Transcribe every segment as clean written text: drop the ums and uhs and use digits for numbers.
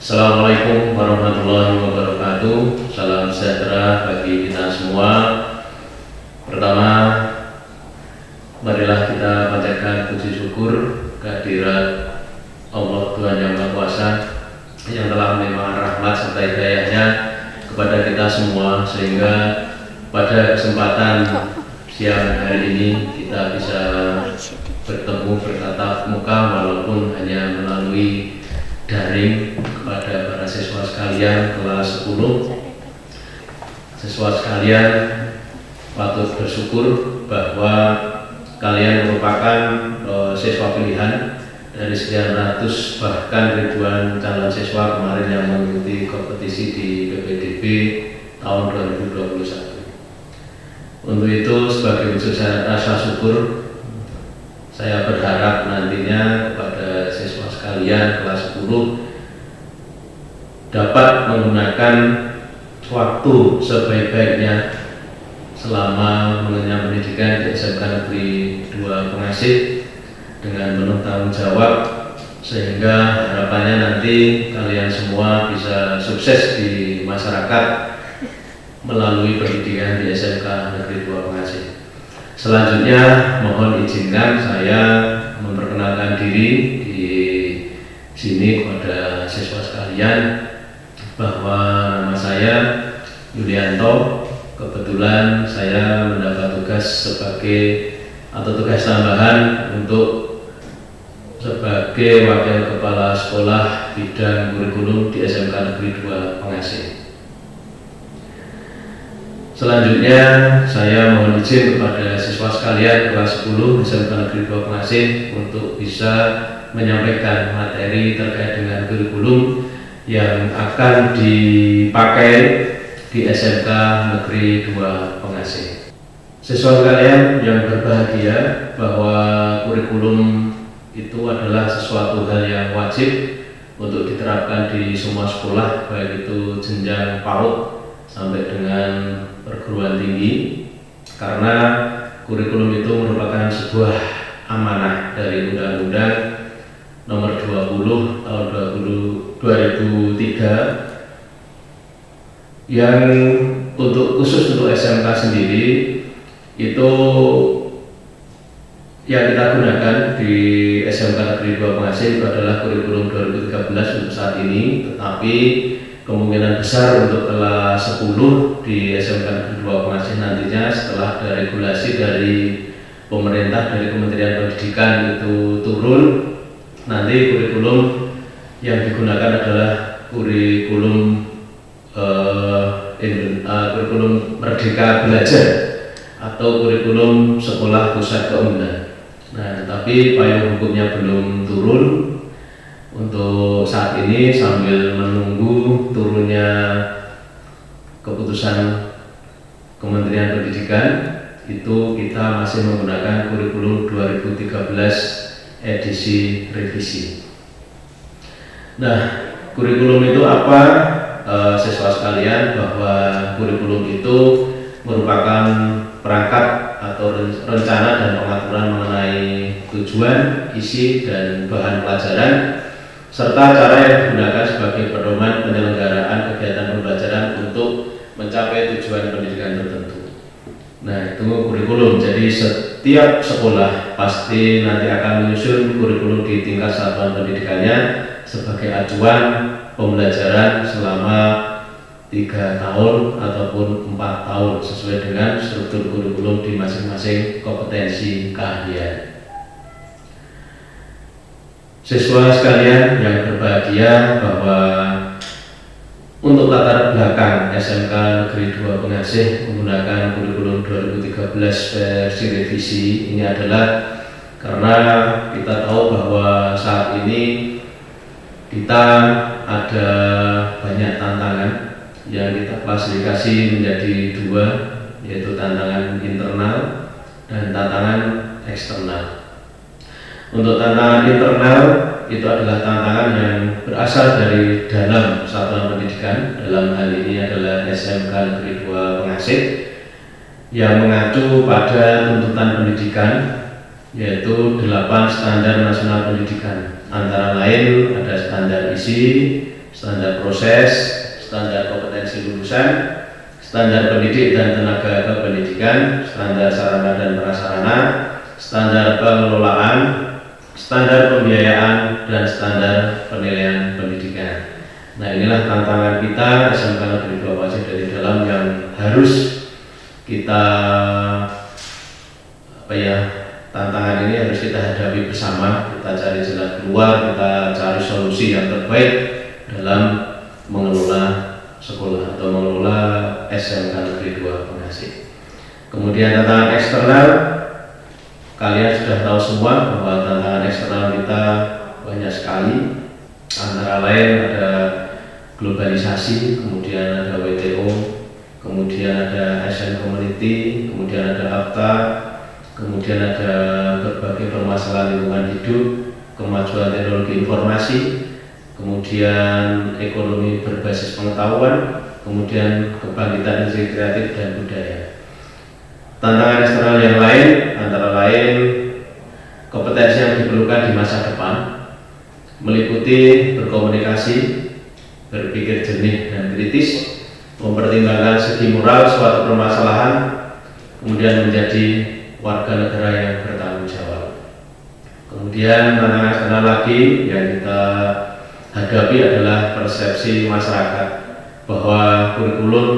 Assalamualaikum warahmatullahi wabarakatuh. Salam sejahtera bagi kita semua. Pertama, marilah kita panjatkan puji syukur kehadirat Allah Tuhan Yang Maha Kuasa yang telah melimpahkan rahmat serta hidayahnya kepada kita semua, sehingga pada kesempatan siang hari ini kita bisa bertemu bertatap muka walaupun hanya melalui daring. Kepada para siswa sekalian kelas 10, siswa sekalian patut bersyukur bahwa kalian merupakan siswa pilihan dari sekian ratus bahkan ribuan calon siswa kemarin yang mengikuti kompetisi di PPDB tahun 2021. Untuk itu, sebagai wujud rasa syukur, saya berharap nantinya kepada siswa sekalian kelas 10 dapat menggunakan waktu sebaik-baiknya selama mengenyam pendidikan di SMK Negeri 2 Pengasih dengan penuh tanggung jawab, sehingga harapannya nanti kalian semua bisa sukses di masyarakat melalui pendidikan di SMK Negeri 2 Pengasih. Selanjutnya mohon izinkan saya memperkenalkan diri di sini kepada siswa sekalian bahwa nama saya Yulianto. Kebetulan saya mendapat tugas sebagai tugas tambahan untuk sebagai wakil kepala sekolah bidang kurikulum di SMK Negeri 2 Pengasih. Selanjutnya saya mohon izin kepada siswa sekalian kelas 10 SMK Negeri 2 Pengasih untuk bisa menyampaikan materi terkait dengan kurikulum yang akan dipakai di SMK Negeri 2 Pengasih. Siswa sekalian yang berbahagia, bahwa kurikulum itu adalah sesuatu hal yang wajib untuk diterapkan di semua sekolah, baik itu jenjang PAUD sampai dengan perguruan tinggi, karena kurikulum itu merupakan sebuah amanah dari Undang-Undang Nomor 20 tahun 2003 yang khusus untuk SMK sendiri itu yang kita gunakan di SMK Negeri 2 Pengasih itu adalah kurikulum 2013 untuk saat ini, tetapi kemungkinan besar untuk kelas 10 di SMK Negeri 2 Pengasih nantinya setelah ada regulasi dari pemerintah, dari Kementerian Pendidikan itu turun, nanti kurikulum yang digunakan adalah kurikulum kurikulum Merdeka Belajar atau kurikulum Sekolah Pusat Keunggulan. Nah, tetapi payung hukumnya belum turun untuk saat ini, sambil menunggu turunnya keputusan Kementerian Pendidikan, itu kita masih menggunakan kurikulum 2013 edisi revisi. Nah, kurikulum itu apa? Siswa sekalian, bahwa kurikulum itu merupakan perangkat atau rencana dan pengaturan mengenai tujuan, isi, dan bahan pelajaran, serta cara yang digunakan sebagai pedoman penyelenggaraan kegiatan pembelajaran untuk mencapai tujuan pendidikan tertentu. Nah, itu kurikulum. Jadi setiap sekolah pasti nanti akan menyusun kurikulum di tingkat satuan pendidikannya sebagai acuan pembelajaran selama 3 tahun ataupun 4 tahun sesuai dengan struktur kurikulum di masing-masing kompetensi keahlian. Siswa sekalian yang berbahagia, bahwa untuk latar belakang SMK Negeri 2 Pengasih menggunakan kurikulum 2013 versi revisi ini adalah karena kita tahu bahwa saat ini kita ada banyak tantangan yang kita klasifikasi menjadi 2, yaitu tantangan internal dan tantangan eksternal. Untuk tantangan internal itu adalah tantangan yang berasal dari dalam satuan pendidikan, dalam hal ini adalah SMK Negeri 2 Pengasih, yang mengacu pada tuntutan pendidikan, yaitu 8 standar nasional pendidikan. Antara lain ada standar isi, standar proses, standar kompetensi lulusan, standar pendidik dan tenaga kependidikan, standar sarana dan prasarana, standar pengelolaan, standar pembiayaan, dan standar penilaian pendidikan. Nah, inilah tantangan kita SMK Negeri 2 Pasir dari Dalam yang harus kita tantangan ini harus kita hadapi bersama. Kita cari jalan keluar, kita cari solusi yang terbaik dalam mengelola sekolah atau mengelola SMK Negeri 2 Pengasih. Kemudian tantangan eksternal, kalian sudah tahu semua bahwa tantangan eksternal kita banyak sekali. Antara lain ada globalisasi, kemudian ada WTO, kemudian ada Asian Community, kemudian ada AFTA, kemudian ada berbagai permasalahan lingkungan hidup, kemajuan teknologi informasi, kemudian ekonomi berbasis pengetahuan, kemudian kebangkitan industri kreatif dan budaya. Tantangan eksternal yang lain antara lain kompetensi yang diperlukan di masa depan meliputi berkomunikasi, berpikir jernih dan kritis, mempertimbangkan segi moral suatu permasalahan, kemudian menjadi warga negara yang bertanggung jawab. Kemudian tantangan eksternal lagi yang kita hadapi adalah persepsi masyarakat bahwa kurikulum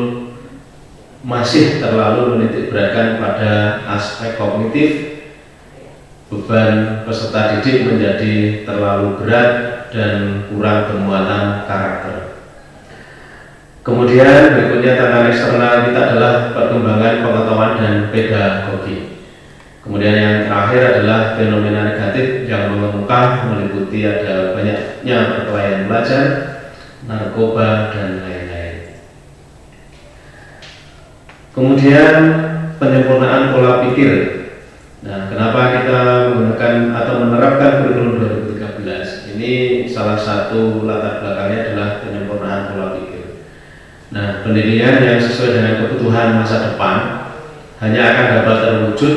masih terlalu menitikberatkan pada aspek kognitif, beban peserta didik menjadi terlalu berat dan kurang bermuatan karakter. Kemudian berikutnya tantangan eksternal kita adalah perkembangan pengetahuan dan pedagogi. Kemudian yang terakhir adalah fenomena negatif yang mengemuka, meliputi ada banyaknya perkelahian belajar, narkoba, dan lain-lain. Kemudian penyempurnaan pola pikir. Nah, kenapa kita menggunakan atau menerapkan kurikulum 2013? Ini salah satu latar belakangnya adalah penyempurnaan pola pikir. Nah, pendidikan yang sesuai dengan kebutuhan masa depan hanya akan dapat terwujud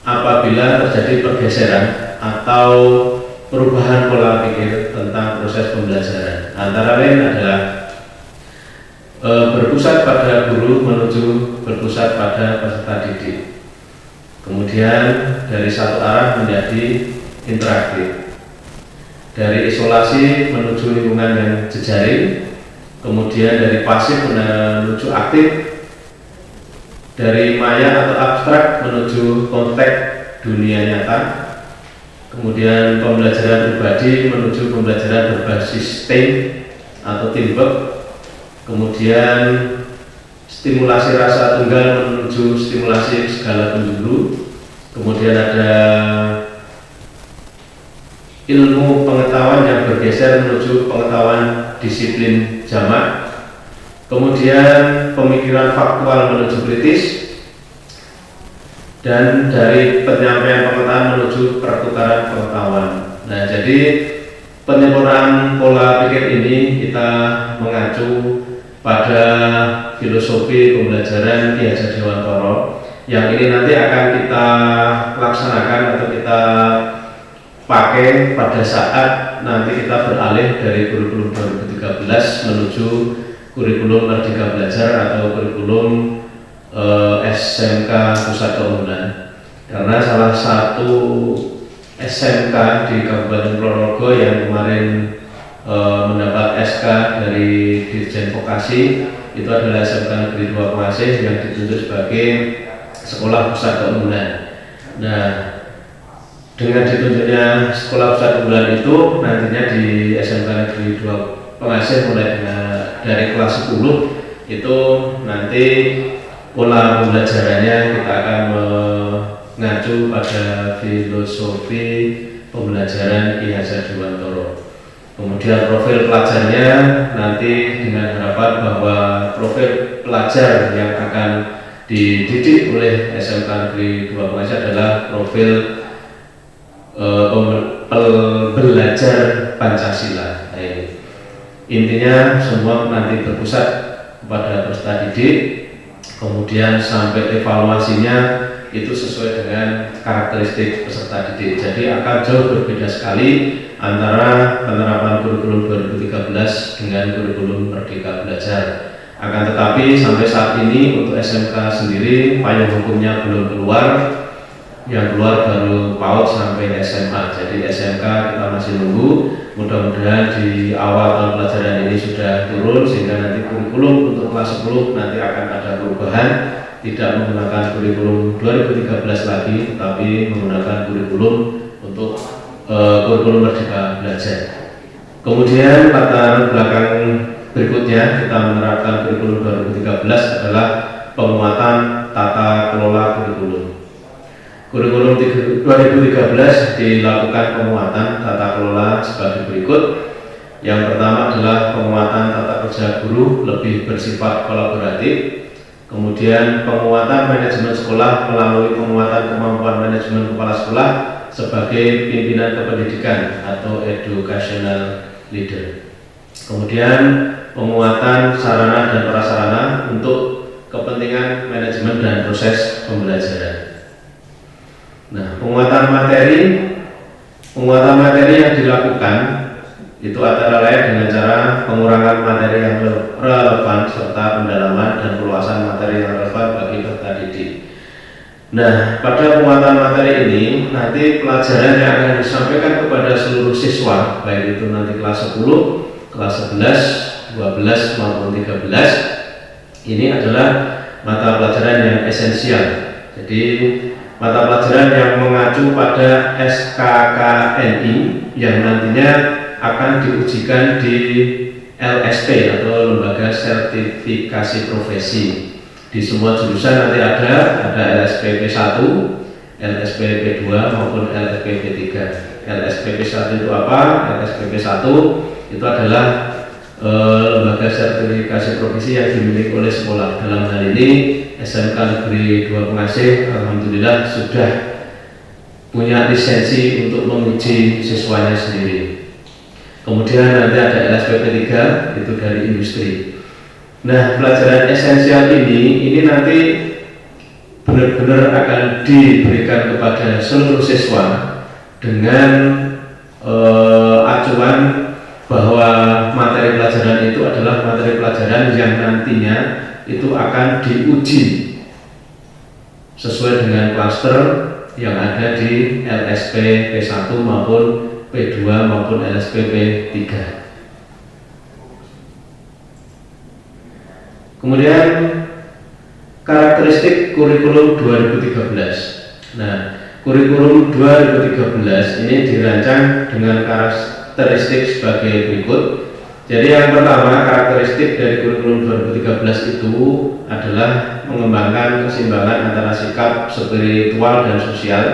apabila terjadi pergeseran atau perubahan pola pikir tentang proses pembelajaran. Antara lain adalah berpusat pada guru menuju berpusat pada peserta didik. Kemudian dari satu arah menjadi interaktif, dari isolasi menuju lingkungan yang jejaring, kemudian dari pasif menuju aktif, dari maya atau abstrak menuju konteks dunia nyata, kemudian pembelajaran pribadi menuju pembelajaran berbasis team atau teamwork, kemudian stimulasi rasa tunggal menuju stimulasi segala penjuru, kemudian ada ilmu pengetahuan yang bergeser menuju pengetahuan disiplin jamak, kemudian pemikiran faktual menuju kritis, dan dari penyampaian pengetahuan menuju pertukaran pengetahuan. Nah, jadi penyempurnaan pola pikir ini kita mengacu pada filosofi pembelajaran Ki Hajar Dewantara yang ini nanti akan kita laksanakan atau kita pakai pada saat nanti kita beralih dari kurikulum 2013 menuju kurikulum Merdeka Belajar atau kurikulum SMK Pusat Keunggulan. Karena salah satu SMK di Kabupaten Ponorogo yang kemarin mendapat SK dari Dirjen Vokasi itu adalah SMK Negeri 2 Pengasih yang ditunjuk sebagai sekolah pusat keunggulan. Nah, dengan ditunjuknya sekolah pusat keunggulan itu nantinya di SMK Negeri 2 Pengasih mulai dari kelas 10 itu nanti pola pembelajarannya kita akan mengacu pada filosofi pembelajaran Ki Hajar Dewantara. Kemudian profil pelajarnya nanti dengan harapan bahwa profil pelajar yang akan dididik oleh SMK Negeri 2 Pengasih adalah profil belajar Pancasila. Nah, intinya semua nanti berpusat kepada peserta didik, kemudian sampai evaluasinya itu sesuai dengan karakteristik peserta didik. Jadi akan jauh berbeda sekali antara penerapan kurikulum 2013 dengan kurikulum Merdeka Belajar. Akan tetapi sampai saat ini untuk SMK sendiri payung hukumnya belum keluar, yang keluar baru PAUD sampai SMA. Jadi SMK kita masih nunggu. Mudah-mudahan di awal tahun pelajaran ini sudah turun sehingga nanti kurikulum untuk kelas 10 nanti akan ada perubahan, tidak menggunakan kurikulum 2013 lagi, tetapi menggunakan kurikulum untuk kurikulum Merdeka Belajar. Kemudian latar belakang berikutnya kita menerapkan kurikulum 2013 adalah penguatan tata kelola kurikulum. Kurikulum 2013 dilakukan penguatan tata kelola sebagai berikut. Yang pertama adalah penguatan tata kerja guru lebih bersifat kolaboratif. Kemudian penguatan manajemen sekolah melalui penguatan kemampuan manajemen kepala sekolah sebagai pimpinan kependidikan atau educational leader. Kemudian penguatan sarana dan prasarana untuk kepentingan manajemen dan proses pembelajaran. Nah, penguatan materi yang dilakukan itu antara lain dengan cara pengurangan materi yang relevan serta pendalaman dan perluasan materi yang relevan bagi peserta didik. Nah, pada penguatan materi ini nanti pelajaran yang akan disampaikan kepada seluruh siswa, baik itu nanti kelas 10, kelas 11, 12 maupun 13, ini adalah mata pelajaran yang esensial. Jadi mata pelajaran yang mengacu pada SKKNI yang nantinya akan diujikan di LSP atau Lembaga Sertifikasi Profesi. Di semua jurusan nanti ada LSPP 1, LSPP 2 maupun LSPP 3. LSPP 1 itu apa? LSPP 1 itu adalah lembaga sertifikasi profesi yang dimiliki oleh sekolah. Dalam hal ini SMK Negeri 2 Pengasih alhamdulillah sudah punya lisensi untuk menguji siswanya sendiri. Kemudian nanti ada LSPP 3 itu dari industri. Nah, pelajaran esensial ini nanti benar-benar akan diberikan kepada seluruh siswa dengan acuan bahwa materi pelajaran itu adalah materi pelajaran yang nantinya itu akan diuji sesuai dengan klaster yang ada di LSP P1 maupun P2 maupun LSPP 3. Kemudian karakteristik kurikulum 2013. Nah, kurikulum 2013 ini dirancang dengan karakteristik sebagai berikut. Jadi yang pertama, karakteristik dari kurikulum 2013 itu adalah mengembangkan keseimbangan antara sikap spiritual dan sosial,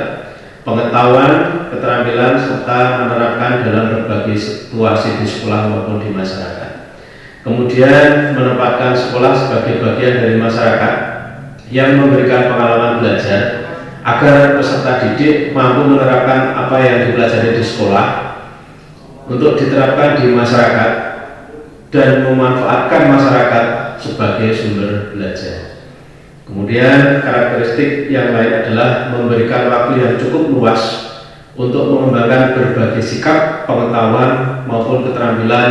pengetahuan, keterampilan, serta menerapkan dalam berbagai situasi di sekolah maupun di masyarakat. Kemudian menempatkan sekolah sebagai bagian dari masyarakat yang memberikan pengalaman belajar agar peserta didik mampu menerapkan apa yang dipelajari di sekolah untuk diterapkan di masyarakat dan memanfaatkan masyarakat sebagai sumber belajar. Kemudian karakteristik yang lain adalah memberikan waktu yang cukup luas untuk mengembangkan berbagai sikap, pengetahuan maupun keterampilan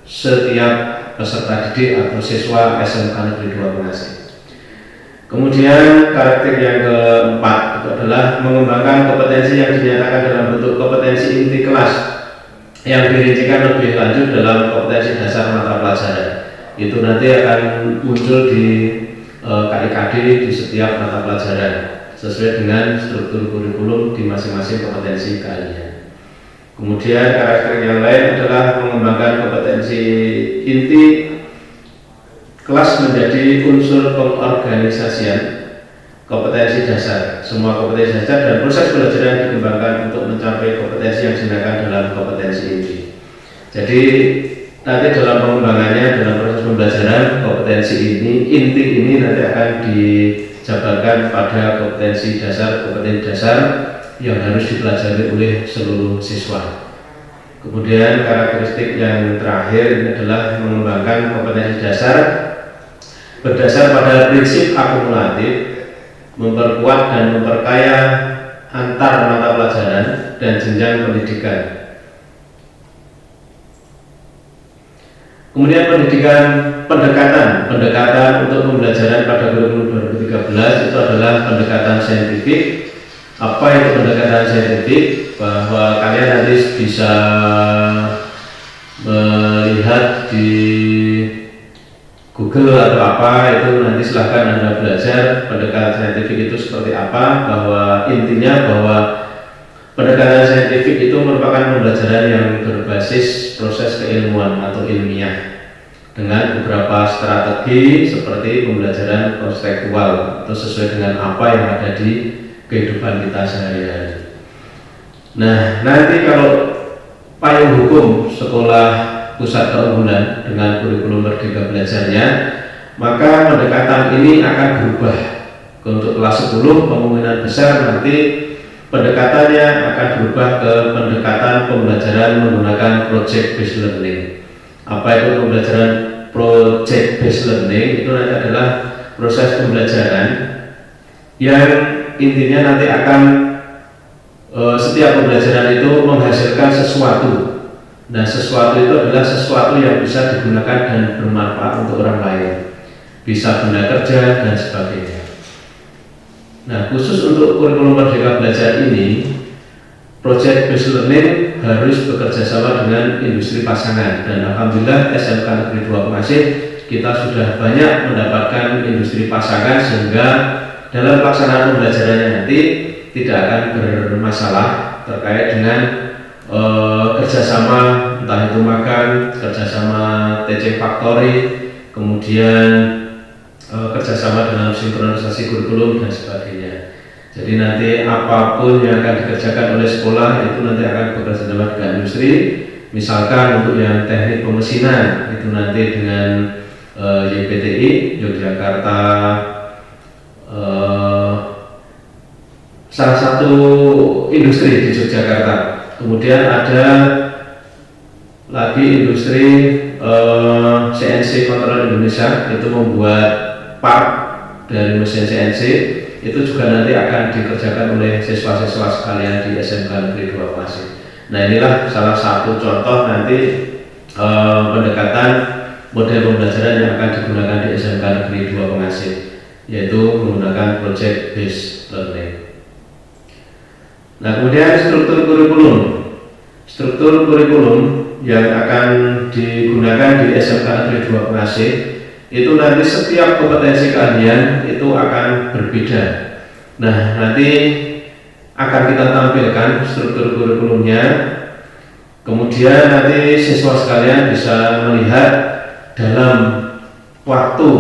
setiap peserta didik atau siswa SMK Negeri 2 Pengasih. Kemudian karakter yang keempat itu adalah mengembangkan kompetensi yang dinyatakan dalam bentuk kompetensi inti kelas yang dirincikan lebih lanjut dalam kompetensi dasar mata pelajaran. Itu nanti akan muncul di KIKD di setiap mata pelajaran sesuai dengan struktur kurikulum di masing-masing kompetensi keahlian. Kemudian karakter yang lain adalah mengembangkan kompetensi inti kelas menjadi unsur pengorganisasian kompetensi dasar. Semua kompetensi dasar dan proses belajar yang dikembangkan untuk mencapai kompetensi yang digunakan dalam kompetensi inti. Jadi nanti dalam pengembangannya dalam proses pembelajaran kompetensi inti ini nanti akan dijabarkan pada kompetensi dasar yang harus dipelajari oleh seluruh siswa. Kemudian karakteristik yang terakhir ini adalah mengembangkan kompetensi dasar berdasar pada prinsip akumulatif memperkuat dan memperkaya antar mata pelajaran dan jenjang pendidikan. Kemudian pendekatan untuk pembelajaran pada kurikulum 2013 itu adalah pendekatan saintifik. Apa itu pendekatan saintifik? Bahwa kalian nanti bisa melihat di Google atau apa, itu nanti silahkan Anda belajar pendekatan saintifik itu seperti apa. Bahwa intinya bahwa pendekatan saintifik itu merupakan pembelajaran yang berbasis proses keilmuan atau ilmiah dengan beberapa strategi seperti pembelajaran konseptual atau sesuai dengan apa yang ada di kehidupan kita sehari-hari. Nah, nanti kalau payung hukum sekolah pusat keunggulan dengan kurikulum Merdeka Belajarnya, maka pendekatan ini akan berubah. Untuk kelas 10 kemungkinan besar nanti pendekatannya akan berubah ke pendekatan pembelajaran menggunakan project based learning. Apa itu pembelajaran project based learning? Itu nanti adalah proses pembelajaran yang intinya nanti akan setiap pembelajaran itu menghasilkan sesuatu. Nah, sesuatu itu adalah sesuatu yang bisa digunakan dan bermanfaat untuk orang lain, bisa benda kerja dan sebagainya. Nah, khusus untuk kurikulum Merdeka Belajar ini, project based learning harus bekerja sama dengan industri pasangan, dan alhamdulillah SMK Negeri 2 Pengasih kita sudah banyak mendapatkan industri pasangan sehingga dalam pelaksanaan pembelajarannya nanti tidak akan bermasalah terkait dengan kerjasama, entah itu makan, kerjasama TC Factory, kemudian kerjasama dalam sinkronisasi kurikulum dan sebagainya. Jadi nanti apapun yang akan dikerjakan oleh sekolah itu nanti akan bekerja sama dengan industri. Misalkan untuk yang teknik pemesinan itu nanti dengan YPTI Yogyakarta, salah satu industri di Yogyakarta. Kemudian ada lagi industri CNC Kontrol Indonesia, itu membuat part dari mesin CNC, itu juga nanti akan dikerjakan oleh siswa-siswa sekalian di SMK Negeri 2 Pengasih. Nah, inilah salah satu contoh nanti pendekatan model pembelajaran yang akan digunakan di SMK Negeri 2 Pengasih, yaitu menggunakan project based learning. Nah, kemudian struktur kurikulum yang akan digunakan di SMK Negeri 2 Pengasih itu nanti setiap kompetensi keahlian itu akan berbeda. Nah, nanti akan kita tampilkan struktur kurikulumnya. Kemudian nanti siswa sekalian bisa melihat dalam waktu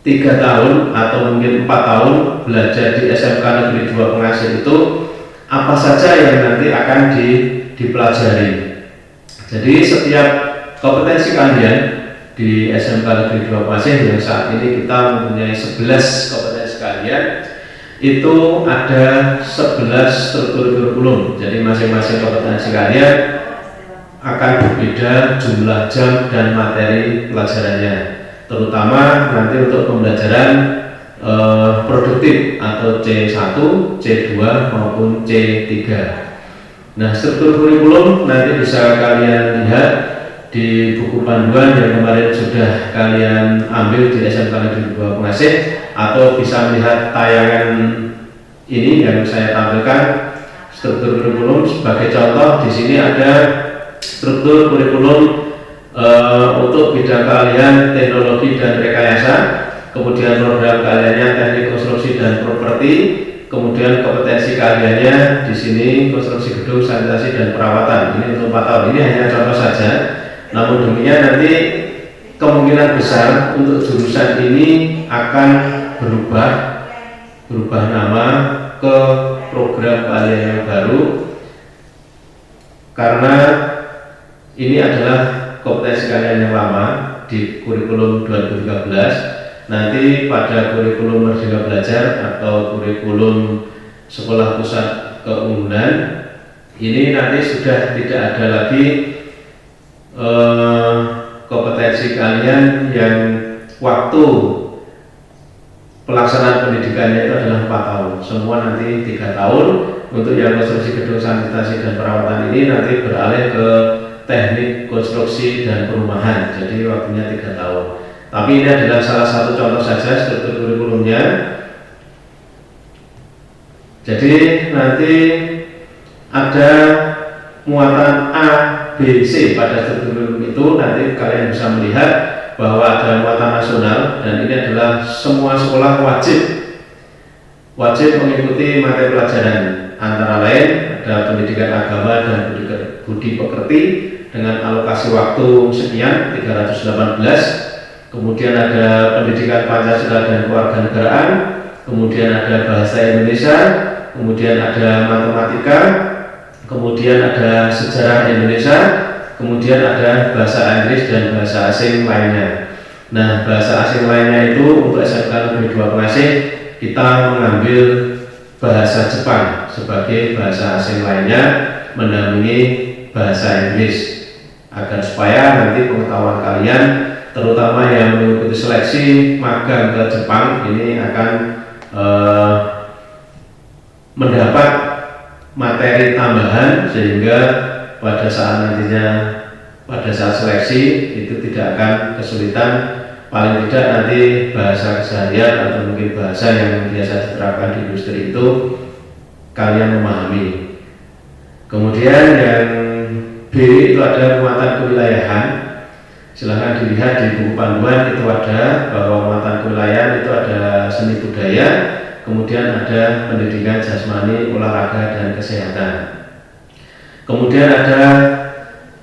3 tahun atau mungkin 4 tahun belajar di SMK Negeri 2 Pengasih itu apa saja yang nanti akan dipelajari. Jadi setiap kompetensi keahlian di SMK Negeri 2 Pengasih yang saat ini kita mempunyai 11 kompetensi keahlian, itu ada 11 struktur kurikulum. Jadi masing-masing kompetensi keahlian akan berbeda jumlah jam dan materi pelajarannya, terutama nanti untuk pembelajaran produktif atau C1, C2 maupun C3. Nah, struktur kurikulum nanti bisa kalian lihat di buku panduan yang kemarin sudah kalian ambil di SMK Negeri 2 Pengasih, atau bisa melihat tayangan ini yang saya tampilkan struktur kurikulum. Sebagai contoh, di sini ada struktur kurikulum untuk bidang keahlian teknologi dan rekayasa, kemudian program keahliannya teknik konstruksi dan properti, kemudian kompetensi keahliannya di sini konstruksi gedung, sanitasi dan perawatan. Ini untuk 4 tahun. Ini hanya contoh saja. Namun demikian nanti kemungkinan besar untuk jurusan ini akan berubah nama ke program keahlian yang baru, karena ini adalah kompetensi keahlian yang lama di kurikulum 2013. Nanti pada kurikulum Merdeka Belajar atau kurikulum sekolah pusat keunggulan ini nanti sudah tidak ada lagi kompetensi kalian yang waktu pelaksanaan pendidikannya itu adalah 4 tahun, semua nanti 3 tahun. Untuk yang konstruksi gedung sanitasi dan perawatan ini nanti beralih ke teknik konstruksi dan perumahan, jadi waktunya 3 tahun. Tapi ini adalah salah satu contoh saja struktur kurikulumnya. Jadi nanti ada muatan A, B, C pada struktur kurikulum itu. Nanti kalian bisa melihat bahwa ada muatan nasional, dan ini adalah semua sekolah wajib mengikuti materi pelajaran, antara lain ada pendidikan agama dan budi pekerti dengan alokasi waktu sekian 318. Kemudian ada pendidikan Pancasila dan kewarganegaraan, kemudian ada bahasa Indonesia, kemudian ada matematika, kemudian ada sejarah Indonesia, kemudian ada bahasa Inggris dan bahasa asing lainnya. Nah, bahasa asing lainnya itu untuk SMK Negeri 2 Pengasih kita mengambil bahasa Jepang sebagai bahasa asing lainnya mendampingi bahasa Inggris, agar supaya nanti pengetahuan kalian, terutama yang mengikuti seleksi magang ke Jepang ini, akan mendapat materi tambahan, sehingga pada saat seleksi itu tidak akan kesulitan. Paling tidak nanti bahasa keseharian atau mungkin bahasa yang biasa diterapkan di industri itu kalian memahami. Kemudian yang B itu ada muatan kewilayahan. Silahkan dilihat di buku panduan, itu ada bahwa muatan kewilayahan itu ada seni budaya, kemudian ada pendidikan jasmani, olahraga, dan kesehatan. Kemudian ada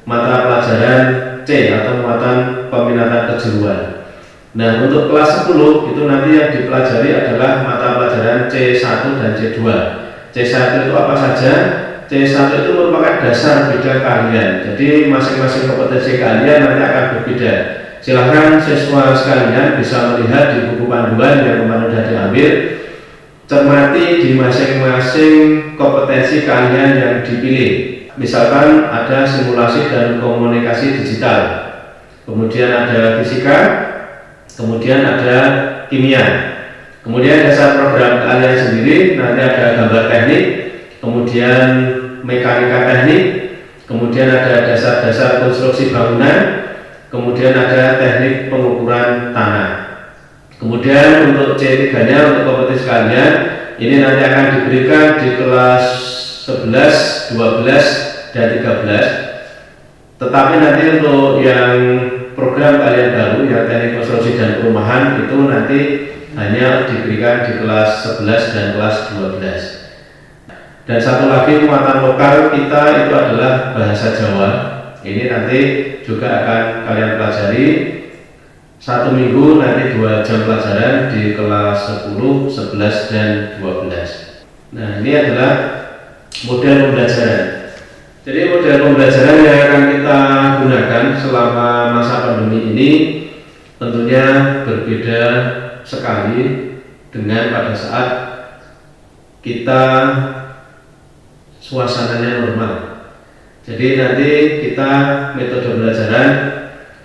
mata pelajaran C atau muatan peminatan kejuruan. Nah, untuk kelas 10 itu nanti yang dipelajari adalah mata pelajaran C1 dan C2. C1 itu apa saja? C1 itu merupakan dasar bidang kalian. Jadi masing-masing kompetensi kalian nanti akan berbeda. Silahkan siswa sekalian bisa melihat di buku panduan yang kemarin sudah diambil. Cermati di masing-masing kompetensi kalian yang dipilih. Misalkan ada simulasi dan komunikasi digital, kemudian ada fisika, kemudian ada kimia, kemudian dasar program kalian sendiri nanti ada gambar teknik, kemudian mekanika teknik, kemudian ada dasar-dasar konstruksi bangunan, kemudian ada teknik pengukuran tanah. Kemudian untuk C3-nya untuk kompetensi kalian ini nanti akan diberikan di kelas 11, 12, dan 13. Tetapi nanti untuk yang program kalian baru yang teknik konstruksi dan perumahan itu nanti hanya diberikan di kelas 11 dan kelas 12. Dan satu lagi muatan lokal kita itu adalah bahasa Jawa. Ini nanti juga akan kalian pelajari 1 minggu, nanti 2 jam pelajaran di kelas 10, 11, dan 12. Nah, ini adalah model pembelajaran. Jadi model pembelajaran yang akan kita gunakan selama masa pandemi ini tentunya berbeda sekali dengan pada saat kita suasananya normal. Jadi nanti kita metode pembelajaran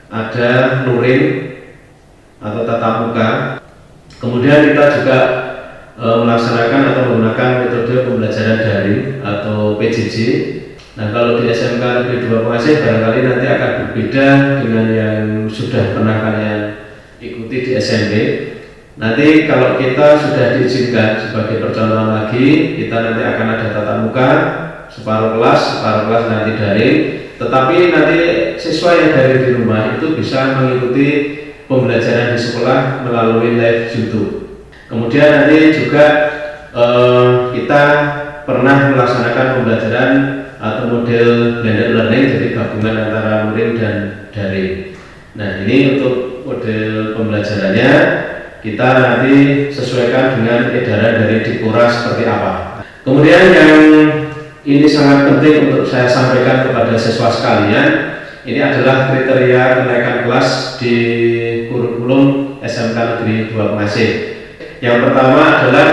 ada luring atau tatap muka. Kemudian kita juga melaksanakan atau menggunakan metode pembelajaran daring atau PJJ. Nah, kalau di SMK Negeri 2 Pengasih barangkali nanti akan berbeda dengan yang sudah pernah kalian ikuti di SMP. Nanti kalau kita sudah diizinkan sebagai percontohan lagi, kita nanti akan ada tatap muka, separuh kelas nanti daring. Tetapi nanti siswa yang dari di rumah itu bisa mengikuti pembelajaran di sekolah melalui live YouTube. Kemudian nanti juga kita pernah melaksanakan pembelajaran atau model blended learning, jadi gabungan antara luring dan daring. Nah, ini untuk model pembelajarannya kita nanti sesuaikan dengan edaran dari Dikpora seperti apa. Kemudian yang ini sangat penting untuk saya sampaikan kepada siswa sekalian, ini adalah kriteria kenaikan kelas di kurikulum SMK Negeri 2 Pengasih. Yang pertama adalah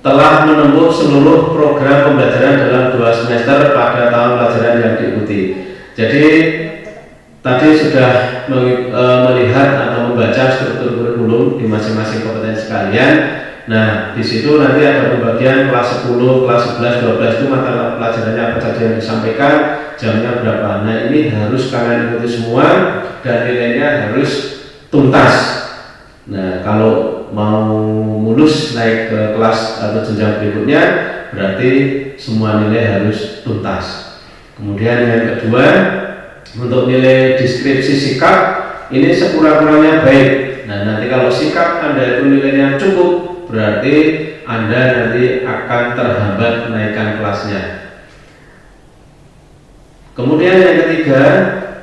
telah menempuh seluruh program pembelajaran dalam 2 semester pada tahun pelajaran yang diikuti. Jadi tadi sudah melihat atau membaca struktur kurikulum di masing-masing kompetensi kalian. Nah, di situ nanti ada pembagian kelas 10, kelas 11, 12 itu mata pelajarannya apa saja yang disampaikan, jamnya berapa. Nah, ini harus kalian ikuti semua dan nilainya harus tuntas. Nah, kalau mau mulus naik ke kelas atau jenjang berikutnya, berarti semua nilai harus tuntas. Kemudian yang kedua, untuk nilai deskripsi sikap ini sekurang-kurangnya baik. Nah, nanti kalau sikap Anda itu nilainya cukup, berarti Anda nanti akan terhambat kenaikan kelasnya. Kemudian yang ketiga,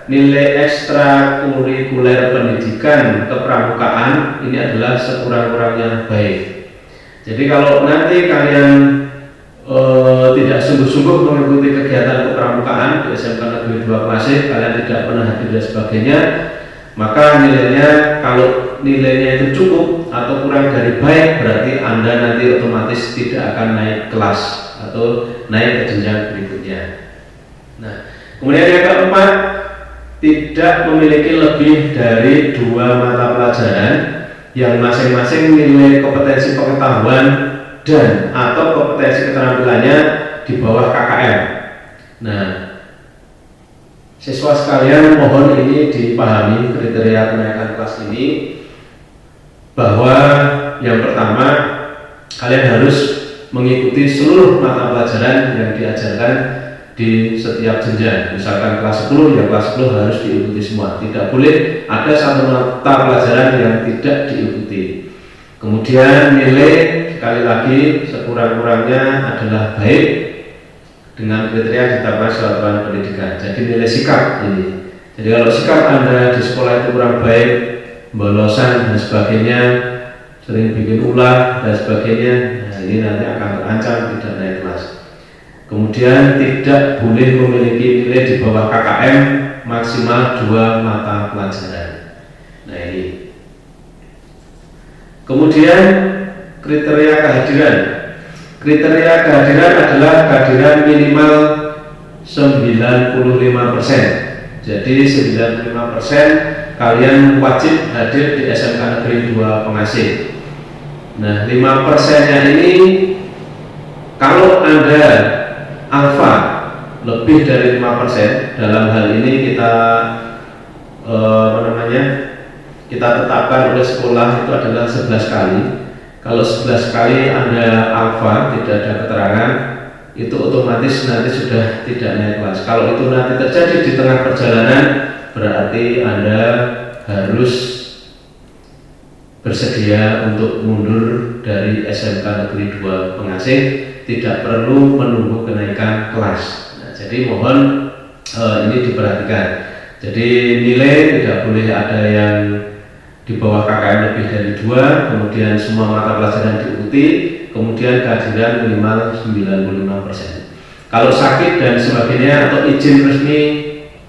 nilai ekstrakurikuler pendidikan kepramukaan ini adalah sekurang-kurangnya baik. Jadi kalau nanti kalian tidak sungguh-sungguh mengikuti kegiatan kepramukaan di SMK Negeri 2 Klasik, kalian tidak pernah hadir dan sebagainya, maka nilainya, kalau nilainya itu cukup atau kurang dari baik, berarti Anda nanti otomatis tidak akan naik kelas atau naik ke jenjang berikutnya. Nah, kemudian yang keempat, tidak memiliki lebih dari 2 mata pelajaran yang masing-masing nilai kompetensi pengetahuan dan atau kompetensi keterampilannya di bawah KKM. Nah, siswa sekalian, mohon ini dipahami kriteria kenaikan kelas ini, bahwa yang pertama, kalian harus mengikuti seluruh mata pelajaran yang diajarkan di setiap jenjang. Misalkan kelas 10, ya kelas 10 harus diikuti semua. Tidak boleh ada satu mata pelajaran yang tidak diikuti. Kemudian nilai, sekali lagi, sekurang-kurangnya adalah baik dengan kriteria ditetapkan satuan pendidikan. Jadi nilai sikap ini. Jadi kalau sikap Anda di sekolah itu kurang baik, bolosan dan sebagainya, sering bikin ulah dan sebagainya, nah ini nanti akan terancam tidak naik kelas. Kemudian tidak boleh memiliki nilai di bawah KKM maksimal 2 mata pelajaran. Nah ini. Kemudian kriteria kehadiran. Kriteria kehadiran adalah kehadiran minimal 95%. Jadi 95% kalian wajib hadir di SMK Negeri 2 Pengasih. Nah, 5%-nya ini kalau Anda alfa lebih dari 5%, dalam hal ini kita kita tetapkan oleh sekolah itu adalah 11 kali. Kalau 11 kali Anda alfa, tidak ada keterangan, itu otomatis nanti sudah tidak naik kelas. Kalau itu nanti terjadi di tengah perjalanan, berarti Anda harus bersedia untuk mundur dari SMK Negeri 2 Pengasih, tidak perlu menunggu kenaikan kelas. Nah, jadi mohon ini diperhatikan. Jadi nilai tidak boleh ada yang di bawah KKM lebih dari 2, kemudian semua mata pelajaran diikuti, kemudian kehadiran minimal 95%. Kalau sakit dan sebagainya atau izin resmi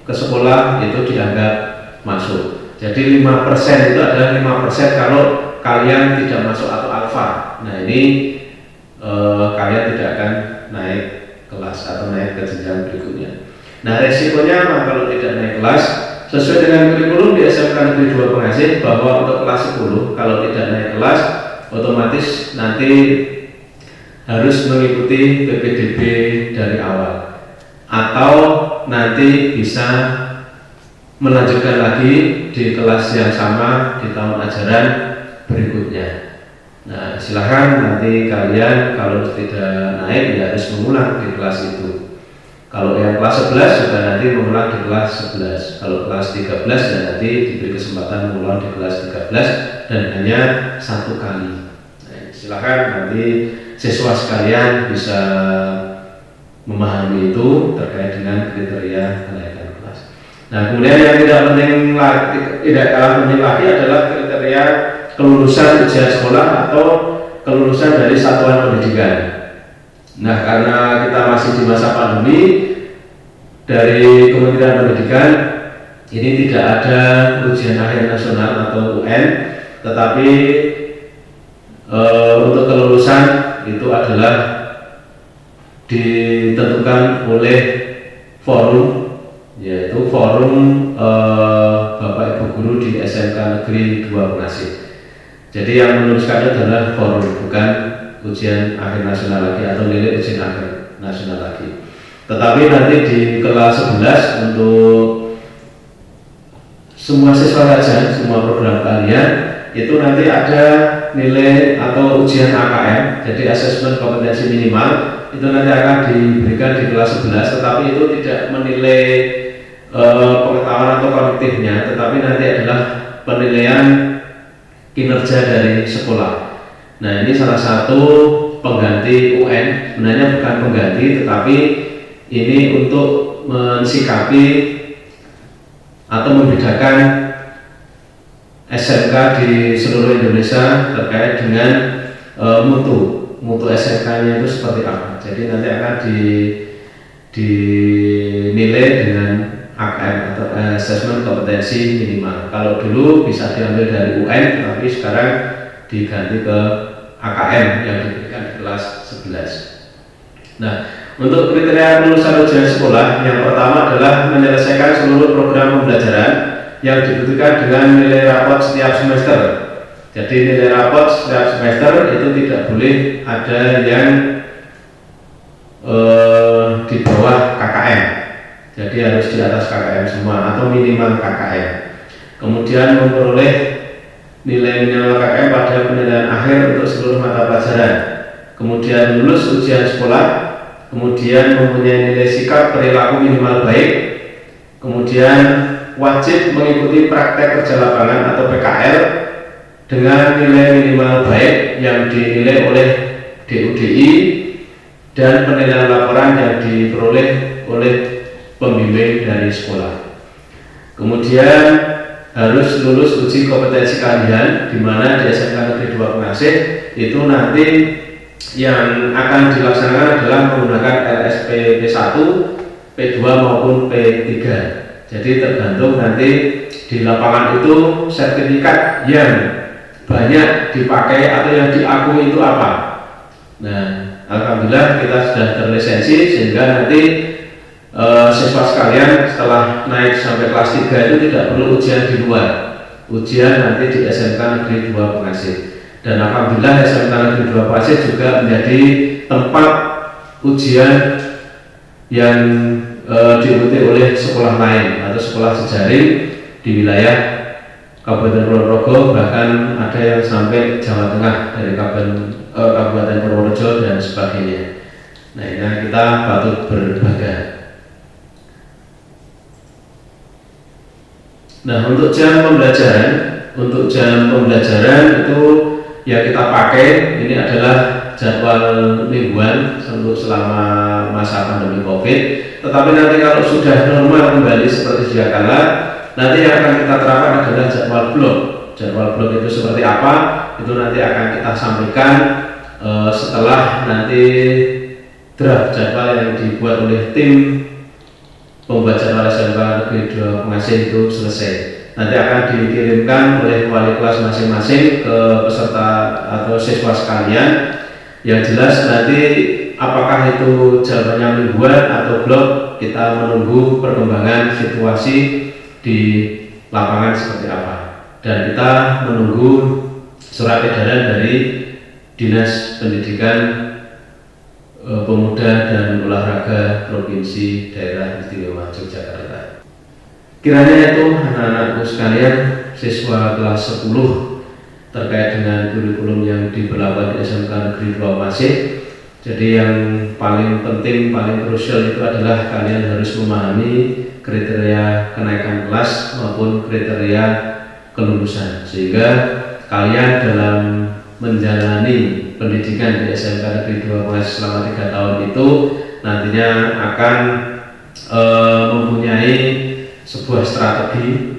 ke sekolah itu dianggap masuk. Jadi 5% itu adalah 5% kalau kalian tidak masuk atau alfa. Nah ini kalian tidak akan naik kelas atau naik ke jenjang berikutnya. Nah resikonya kalau tidak naik kelas, sesuai dengan kurikulum di SMK Negeri 2 Pengasih, bahwa untuk kelas 10 kalau tidak naik kelas, otomatis nanti harus mengikuti PPDB dari awal, atau nanti bisa melanjutkan lagi di kelas yang sama di tahun ajaran berikutnya. Nah, silahkan nanti kalian kalau tidak naik ya harus mengulang di kelas itu. Kalau yang kelas 11 sudah nanti mengulang di kelas 11. Kalau kelas 13 ya nanti diberi kesempatan mengulang di kelas 13 dan hanya 1 kali. Nah, silahkan nanti siswa sekalian bisa memahami itu terkait dengan kriteria kenaikan kelas. Nah, kemudian yang tidak kalah penting lagi adalah kriteria kelulusan ujian sekolah atau kelulusan dari satuan pendidikan. Nah, karena kita masih di masa pandemi, dari Kementerian Pendidikan ini tidak ada ujian akhir nasional atau UN, tetapi untuk kelulusan itu adalah ditentukan oleh forum, yaitu forum Bapak Ibu guru di SMK Negeri 2 Pengasih. Jadi yang menuliskan adalah forum, bukan ujian akhir nasional lagi atau nilai ujian akhir nasional lagi. Tetapi nanti di kelas 11 untuk semua siswa saja, semua program kalian itu nanti ada nilai atau ujian AKM, jadi asesmen kompetensi minimal, itu nanti akan diberikan di kelas 11, tetapi itu tidak menilai pengetahuan atau kognitifnya, tetapi nanti adalah penilaian kinerja dari sekolah. Nah, ini salah satu pengganti UN, sebenarnya bukan pengganti, tetapi ini untuk mensikapi atau membedakan SMK di seluruh Indonesia terkait dengan mutu SMK-nya itu seperti apa. Jadi nanti akan dinilai dengan AKM atau asesmen kompetensi minimal. Kalau dulu bisa diambil dari UN, tapi sekarang diganti ke AKM yang diberikan di kelas 11. Nah, untuk kriteria kelulusan ujian sekolah, yang pertama adalah menyelesaikan seluruh program pembelajaran yang dibutuhkan dengan nilai rapot setiap semester. Jadi nilai rapot setiap semester itu tidak boleh ada yang di bawah KKM. Jadi harus di atas KKM semua atau minimal KKM. Kemudian memperoleh nilai minimal KKM pada penilaian akhir untuk seluruh mata pelajaran. Kemudian lulus ujian sekolah. Kemudian mempunyai nilai sikap perilaku minimal baik. Kemudian wajib mengikuti praktek kerja lapangan atau PKL dengan nilai minimal baik yang dinilai oleh DUDI dan penilaian laporan yang diperoleh oleh pembimbing dari sekolah. Kemudian harus lulus uji kompetensi kalian, di mana di SMK Negeri 2 Pengasih itu nanti yang akan dilaksanakan adalah menggunakan LSP P1, P2 maupun P3. Jadi tergantung nanti di lapangan itu sertifikat yang banyak dipakai atau yang diakui itu apa. Nah, alhamdulillah kita sudah terlisensi sehingga nanti siswa sekalian setelah naik sampai kelas 3 itu tidak perlu ujian di luar. Ujian nanti di SMK Negeri 2 Pengasih. Dan alhamdulillah SMK Negeri 2 Pengasih juga menjadi tempat ujian yang diikuti oleh sekolah lain atau sekolah sejaring di wilayah Kabupaten Purworejo, bahkan ada yang sampai Jawa Tengah dari Kabupaten Purworejo dan sebagainya. Nah, ini kita patut berbangga. Nah, untuk jam pembelajaran itu yang kita pakai ini adalah jadwal mingguan selama masa pandemi COVID. Tetapi nanti kalau sudah normal kembali seperti sedia kala, nanti yang akan kita terapkan adalah jadwal blok. Jadwal blok itu seperti apa? Itu nanti akan kita sampaikan setelah nanti draft jadwal yang dibuat oleh tim pembuat jadwal SMK Negeri 2 Pengasih itu selesai. Nanti akan dikirimkan oleh wali kelas masing-masing ke peserta atau siswa sekalian. Yang jelas nanti apakah itu jawabannya mingguan atau blok, kita menunggu perkembangan situasi di lapangan seperti apa. Dan kita menunggu surat edaran dari Dinas Pendidikan Pemuda dan Olahraga Provinsi Daerah Istimewa Yogyakarta. Kiranya itu anak-anakku sekalian, siswa kelas 10 terkait dengan kurikulum yang diberlakukan di SMK Negeri 2 Pengasih. Jadi yang paling penting, paling krusial itu adalah kalian harus memahami kriteria kenaikan kelas maupun kriteria kelulusan, sehingga kalian dalam menjalani pendidikan di SMK Negeri 2 Pengasih selama 3 tahun itu nantinya akan mempunyai sebuah strategi.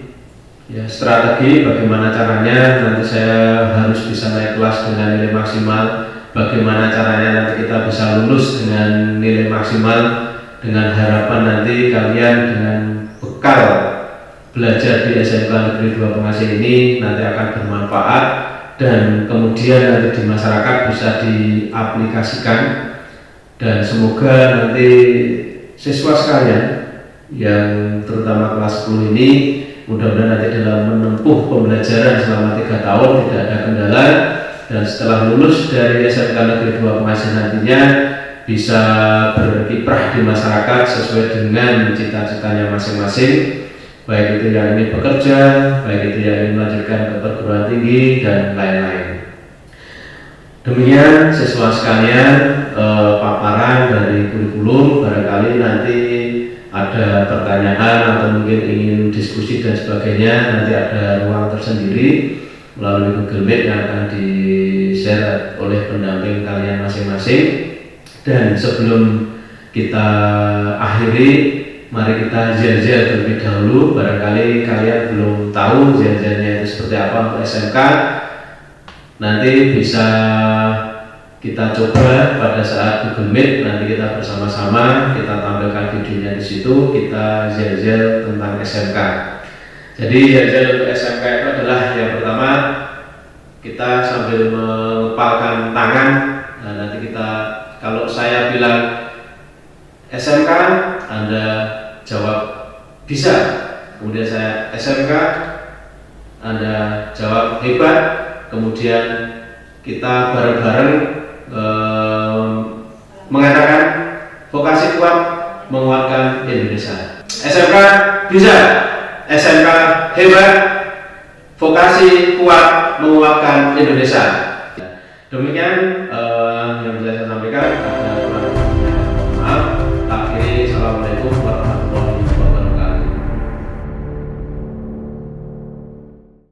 Ya, strategi bagaimana caranya nanti saya harus bisa naik kelas dengan nilai maksimal, bagaimana caranya nanti kita bisa lulus dengan nilai maksimal, dengan harapan nanti kalian dengan bekal belajar di SMK Negeri 2 Pengasih ini nanti akan bermanfaat dan kemudian nanti di masyarakat bisa diaplikasikan. Dan semoga nanti siswa sekalian yang terutama kelas 10 ini mudah-mudahan nanti dalam menempuh pembelajaran selama 3 tahun tidak ada kendala, dan setelah lulus dari SMK Negeri 2 Pemasin nantinya bisa berkiprah di masyarakat sesuai dengan cita-citanya masing-masing, baik itu yang ingin bekerja, baik itu yang ingin melanjutkan ke perguruan tinggi dan lain-lain. Demikian siswa sekalian paparan dari kurikulum. Barangkali nanti ada pertanyaan atau mungkin ingin diskusi dan sebagainya, nanti ada ruang tersendiri melalui Google Meet yang akan di-share oleh pendamping kalian masing-masing. Dan sebelum kita akhiri, mari kita zel-zel terlebih dahulu. Barangkali kalian belum tahu zel-zelnya itu seperti apa untuk SMK. Nanti bisa kita coba pada saat Google Meet, nanti kita bersama-sama kita tampilkan videonya di situ, kita zel-zel tentang SMK. Jadi zel-zel untuk SMK itu adalah yang pertama, kita sambil mengepalkan tangan. Nah, nanti kita, kalau saya bilang SMK, Anda jawab bisa. Kemudian saya SMK, Anda jawab hebat. Kemudian kita bareng-bareng mengatakan vokasi kuat menguatkan Indonesia. SMK bisa, SMK hebat, vokasi kuat menguatkan Indonesia. Demikian yang bisa saya sampaikan. Maaf, akhiri. Assalamualaikum.